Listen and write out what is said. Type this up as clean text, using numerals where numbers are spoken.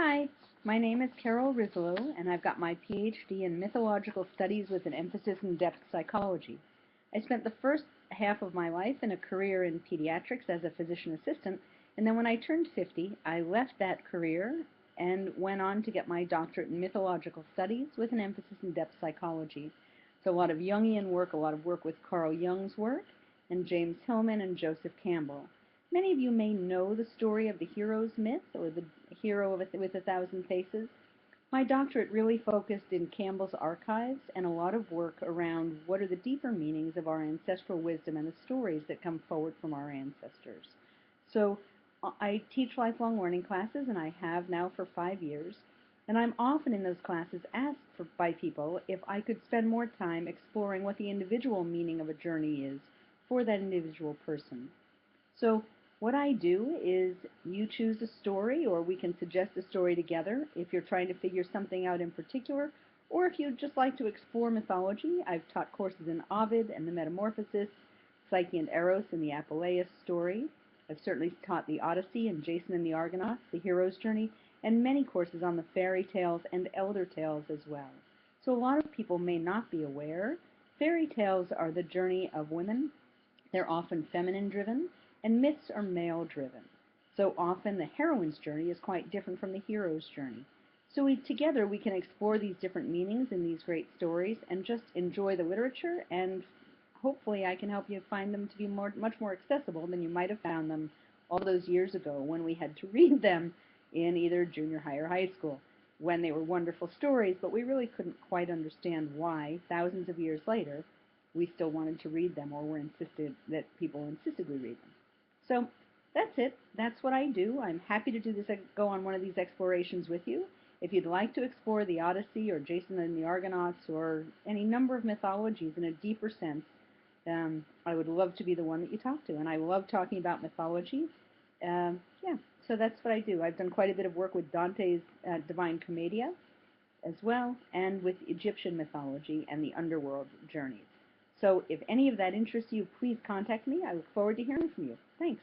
Hi, my name is Carol Rislow, and I've got my PhD in mythological studies with an emphasis in depth psychology. I spent the first half of my life in a career in pediatrics as a physician assistant, and then when I turned 50, I left that career and went on to get my doctorate in mythological studies with an emphasis in depth psychology. So a lot of Jungian work, a lot of work with Carl Jung's work, and James Hillman and Joseph Campbell. Many of you may know the story of the hero's myth, or the hero with a thousand faces. My doctorate really focused in Campbell's archives and a lot of work around what are the deeper meanings of our ancestral wisdom and the stories that come forward from our ancestors. So I teach lifelong learning classes, and I have now for 5 years. And I'm often in those classes asked by people if I could spend more time exploring what the individual meaning of a journey is for that individual person. So what I do is you choose a story, or we can suggest a story together if you're trying to figure something out in particular, or if you'd just like to explore mythology. I've taught courses in Ovid and the Metamorphosis, Psyche and Eros and the Apuleius story. I've certainly taught the Odyssey and Jason and the Argonauts, the hero's journey, and many courses on the fairy tales and elder tales as well. So a lot of people may not be aware. Fairy tales are the journey of women. They're often feminine driven, and myths are male-driven. So often the heroine's journey is quite different from the hero's journey. So together we can explore these different meanings in these great stories and just enjoy the literature, and hopefully I can help you find them to be much more accessible than you might have found them all those years ago when we had to read them in either junior high or high school, when they were wonderful stories, but we really couldn't quite understand why, thousands of years later, we still wanted to read them, or were insisted that people insisted we read them. So that's it. That's what I do. I'm happy to do this, go on one of these explorations with you. If you'd like to explore the Odyssey or Jason and the Argonauts or any number of mythologies in a deeper sense, I would love to be the one that you talk to. And I love talking about mythology. Yeah, so that's what I do. I've done quite a bit of work with Dante's Divine Commedia as well, and with Egyptian mythology and the underworld journeys. So if any of that interests you, please contact me. I look forward to hearing from you. Thanks.